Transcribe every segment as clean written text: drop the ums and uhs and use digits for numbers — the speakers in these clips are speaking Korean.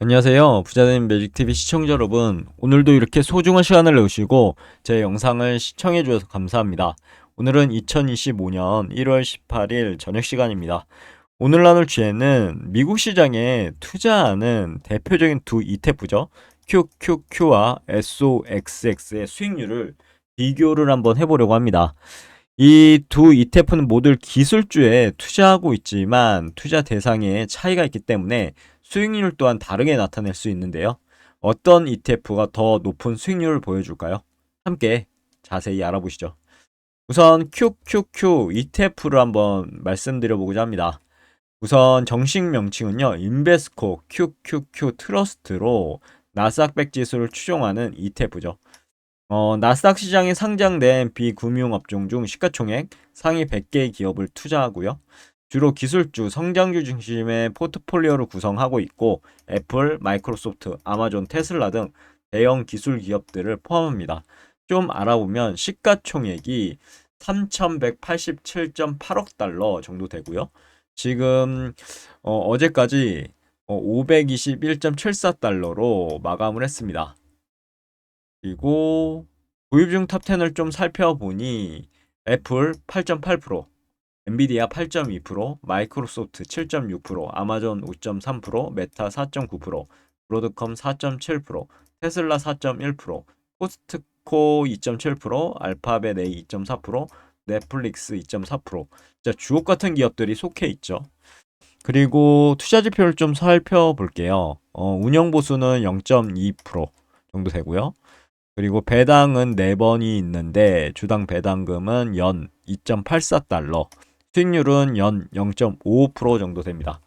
안녕하세요. 부자된 매직TV 시청자 여러분. 오늘도 이렇게 소중한 시간을 내주시고 제 영상을 시청해 주셔서 감사합니다. 오늘은 2025년 1월 18일 저녁 시간입니다. 오늘 나눌 주제는 미국 시장에 투자하는 대표적인 두 ETF죠. QQQ와 SOXX의 수익률을 비교를 한번 해보려고 합니다. 이 두 ETF는 모두 기술주에 투자하고 있지만 투자 대상에 차이가 있기 때문에 수익률 또한 다르게 나타낼 수 있는데요. 어떤 ETF가 더 높은 수익률을 보여줄까요? 함께 자세히 알아보시죠. 우선 QQQ ETF를 한번 말씀드려보고자 합니다. 우선 정식 명칭은요, 인베스코 QQQ 트러스트로 나스닥100 지수를 추종하는 ETF죠. 나스닥 시장에 상장된 비금융업종 중 시가총액 상위 100개의 기업을 투자하고요. 주로 기술주, 성장주 중심의 포트폴리오를 구성하고 있고 애플, 마이크로소프트, 아마존, 테슬라 등 대형 기술 기업들을 포함합니다. 좀 알아보면 시가총액이 3,187.8억 달러 정도 되고요. 지금 어제까지 521.74달러로 마감을 했습니다. 그리고 보유 중 탑10을 좀 살펴보니 애플 8.8%, 엔비디아 8.2%, 마이크로소프트 7.6%, 아마존 5.3%, 메타 4.9%, 브로드컴 4.7%, 테슬라 4.1%, 코스트코 2.7%, 알파벳 A 2.4%, 넷플릭스 2.4%. 자, 주옥 같은 기업들이 속해 있죠. 그리고 투자 지표를 좀 살펴볼게요. 운영 보수는 0.2% 정도 되고요. 그리고 배당은 4번이 있는데 주당 배당금은 연 2.84달러, 수익률은 연 0.55% 정도 됩니다.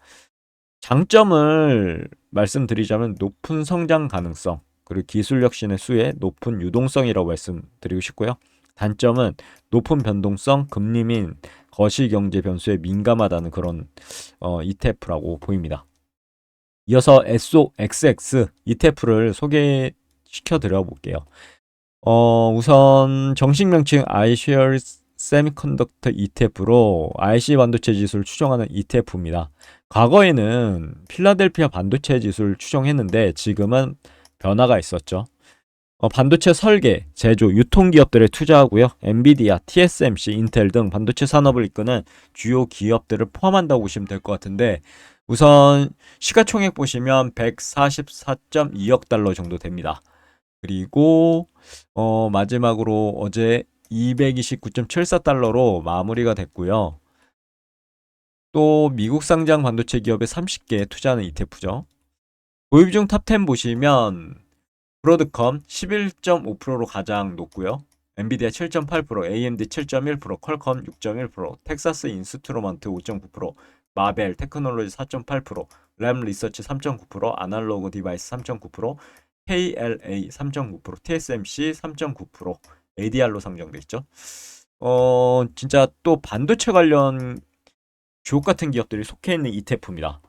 장점을 말씀드리자면 높은 성장 가능성, 그리고 기술 혁신의 수에 높은 유동성이라고 말씀드리고 싶고요. 단점은 높은 변동성, 금리 및 거시경제 변수에 민감하다는 그런 ETF라고 보입니다. 이어서 SOXX ETF를 소개시켜 드려 볼게요. 우선 정식 명칭 iShares Semiconductor ETF로 IC 반도체 지수를 추종하는 ETF입니다. 과거에는 필라델피아 반도체 지수를 추종했는데 지금은 변화가 있었죠. 반도체 설계, 제조, 유통 기업들에 투자하고요. 엔비디아, TSMC, 인텔 등 반도체 산업을 이끄는 주요 기업들을 포함한다고 보시면 될 것 같은데 우선 시가총액 보시면 144.2억 달러 정도 됩니다. 그리고 마지막으로 어제 229.74달러로 마무리가 됐고요. 또 미국 상장 반도체 기업에 30개에 투자하는 ETF죠. 보유 중 탑10 보시면 브로드컴 11.5%로 가장 높고요. 엔비디아 7.8%, AMD 7.1%, 퀄컴 6.1%, 텍사스 인스트루먼트 5.9%, 마벨 테크놀로지 4.8%, 램 리서치 3.9%, 아날로그 디바이스 3.9%, KLA 3.9%, TSMC 3.9%, ADR로 상정돼 있죠. 진짜 또 반도체 관련 주옥 같은 기업들이 속해 있는 ETF입니다.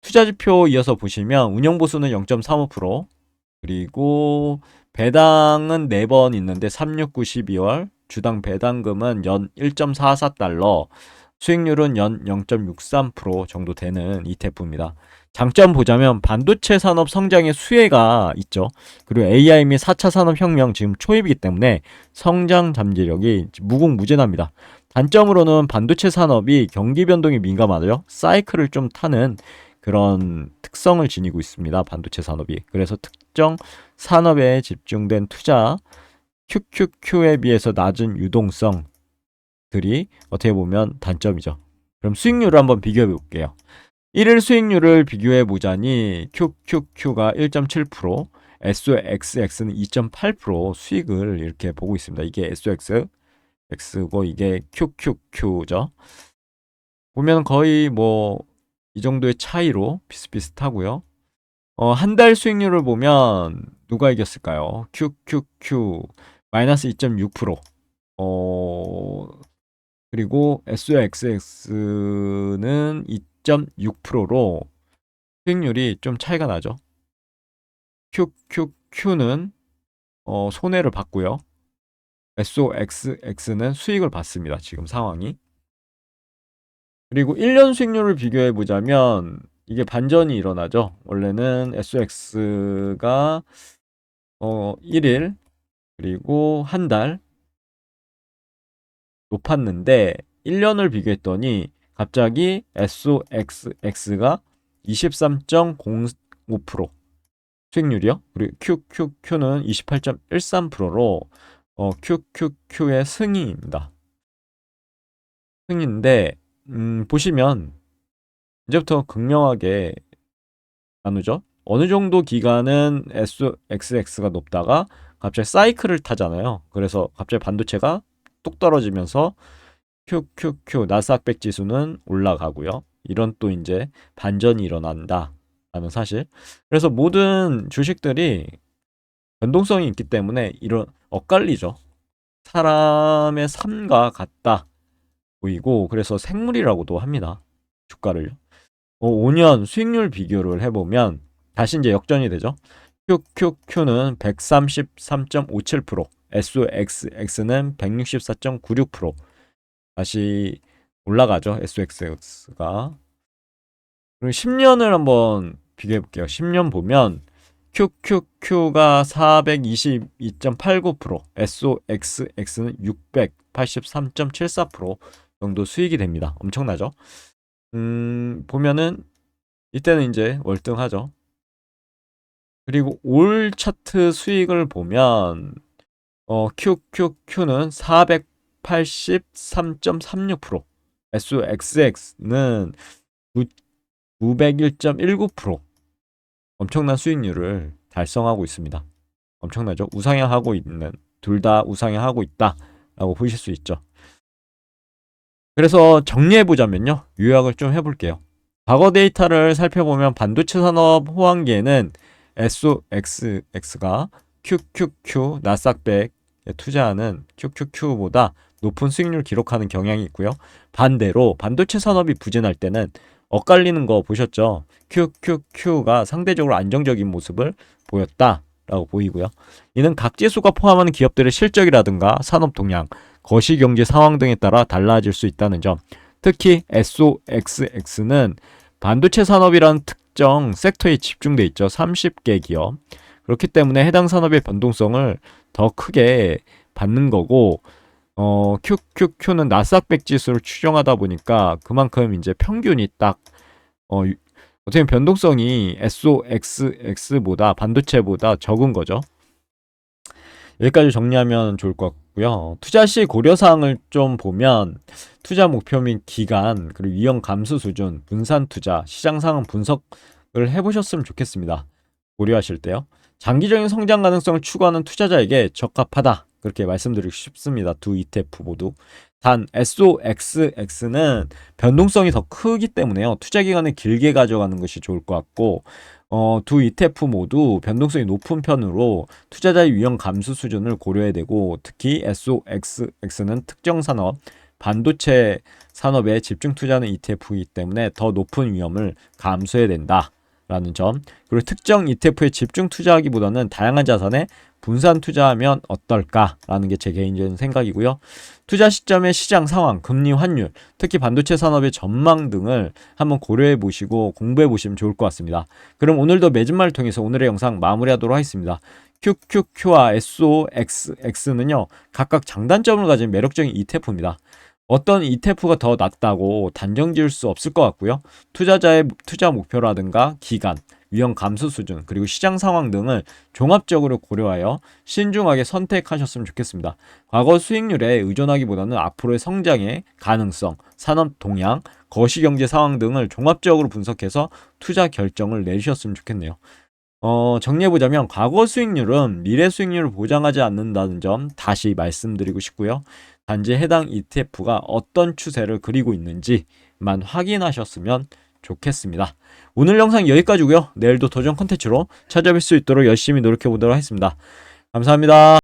투자 지표 이어서 보시면 운영 보수는 0.35%, 그리고 배당은 4번 있는데 3, 6, 9, 12월, 주당 배당금은 연 1.44달러, 수익률은 연 0.63% 정도 되는 ETF입니다. 장점 보자면 반도체 산업 성장의 수혜가 있죠. 그리고 AI 및 4차 산업혁명 지금 초입이기 때문에 성장 잠재력이 무궁무진합니다. 단점으로는 반도체 산업이 경기 변동이 민감하죠. 사이클을 좀 타는 그런 특성을 지니고 있습니다. 반도체 산업이. 그래서 특정 산업에 집중된 투자, QQQ에 비해서 낮은 유동성들이 어떻게 보면 단점이죠. 그럼 수익률을 한번 비교해 볼게요. 1일 수익률을 비교해 보자니 QQQ가 1.7%, SOXX는 2.8% 수익을 이렇게 보고 있습니다. 이게 SOXX고 이게 QQQ죠. 보면 거의 뭐 이 정도의 차이로 비슷비슷하고요. 한 달 수익률을 보면 누가 이겼을까요? QQQ 마이너스 2.6%. 그리고 SOXX는 2.6%로 수익률이 좀 차이가 나죠. QQQ는 손해를 봤고요. SOXX는 수익을 봤습니다. 지금 상황이. 그리고 1년 수익률을 비교해 보자면 이게 반전이 일어나죠. 원래는 SOX가 1일 그리고 한 달 높았는데 1년을 비교했더니 갑자기 SOXX가 23.05% 수익률이요. 그리고 QQQ는 28.13%로 QQQ의 승인입니다. 승인인데 보시면 이제부터 극명하게 나누죠. 어느 정도 기간은 SXX가 높다가 갑자기 사이클을 타잖아요. 그래서 갑자기 반도체가 뚝 떨어지면서 QQQ 나스닥 지수는 올라가고요. 이런 또 이제 반전이 일어난다라는 사실. 그래서 모든 주식들이 변동성이 있기 때문에 이런 엇갈리죠. 사람의 삶과 같다 보이고 그래서 생물이라고도 합니다. 주가를. 5년 수익률 비교를 해보면 다시 이제 역전이 되죠. QQQ는 133.57%, SOXX는 164.96%. 다시 올라가죠. SOXX가. 그리고 10년을 한번 비교해 볼게요. 10년 보면 QQQ가 422.89%, SOXX는 683.74% 정도 수익이 됩니다. 엄청나죠? 보면은 이때는 이제 월등하죠. 그리고 올 차트 수익을 보면 QQQ는 483.36%, SOXX는 901.19% 엄청난 수익률을 달성하고 있습니다. 엄청나죠? 우상향하고 있는 둘 다 우상향하고 있다라고 보실 수 있죠. 그래서 정리해보자면요. 요약을 좀 해볼게요. 과거 데이터를 살펴보면 반도체 산업 호황기에는 SOXX가 QQQ 나스닥100에 투자하는 QQQ보다 높은 수익률 기록하는 경향이 있고요. 반대로 반도체 산업이 부진할 때는 엇갈리는 거 보셨죠? QQQ가 상대적으로 안정적인 모습을 보였다라고 보이고요. 이는 각 지수가 포함하는 기업들의 실적이라든가 산업 동향, 거시경제 상황 등에 따라 달라질 수 있다는 점. 특히 SOXX는 반도체 산업이라는 특정 섹터에 집중돼 있죠. 30개 기업. 그렇기 때문에 해당 산업의 변동성을 더 크게 받는 거고 QQQ는 나스닥100 지수를 추정하다 보니까 그만큼 이제 평균이 딱 어떻게 보면 변동성이 SOXX보다 반도체보다 적은 거죠. 여기까지 정리하면 좋을 것 같고요. 투자 시 고려사항을 좀 보면 투자 목표 및 기간, 그리고 위험 감수 수준, 분산 투자, 시장 상황 분석을 해보셨으면 좋겠습니다. 고려하실 때요. 장기적인 성장 가능성을 추구하는 투자자에게 적합하다. 그렇게 말씀드리고 싶습니다. 두 ETF 모두. 단 SOXX는 변동성이 더 크기 때문에요. 투자 기간을 길게 가져가는 것이 좋을 것 같고 두 ETF 모두 변동성이 높은 편으로 투자자의 위험 감수 수준을 고려해야 되고 특히 SOXX는 특정 산업, 반도체 산업에 집중 투자하는 ETF이기 때문에 더 높은 위험을 감수해야 된다라는 점. 그리고 특정 ETF에 집중 투자하기보다는 다양한 자산에 분산 투자하면 어떨까라는 게 제 개인적인 생각이고요. 투자 시점의 시장 상황, 금리 환율, 특히 반도체 산업의 전망 등을 한번 고려해 보시고 공부해 보시면 좋을 것 같습니다. 그럼 오늘도 매진말을 통해서 오늘의 영상 마무리하도록 하겠습니다. QQQ와 SOXX는요 각각 장단점을 가진 매력적인 ETF입니다. 어떤 ETF가 더 낫다고 단정 지을 수 없을 것 같고요. 투자자의 투자 목표라든가 기간, 위험 감수 수준, 그리고 시장 상황 등을 종합적으로 고려하여 신중하게 선택하셨으면 좋겠습니다. 과거 수익률에 의존하기보다는 앞으로의 성장의 가능성, 산업 동향, 거시경제 상황 등을 종합적으로 분석해서 투자 결정을 내주셨으면 좋겠네요. 정리해보자면 과거 수익률은 미래 수익률을 보장하지 않는다는 점 다시 말씀드리고 싶고요. 단지 해당 ETF가 어떤 추세를 그리고 있는지만 확인하셨으면 좋겠습니다. 오늘 영상 여기까지고요. 내일도 도전 컨텐츠로 찾아뵐 수 있도록 열심히 노력해 보도록 하겠습니다. 감사합니다.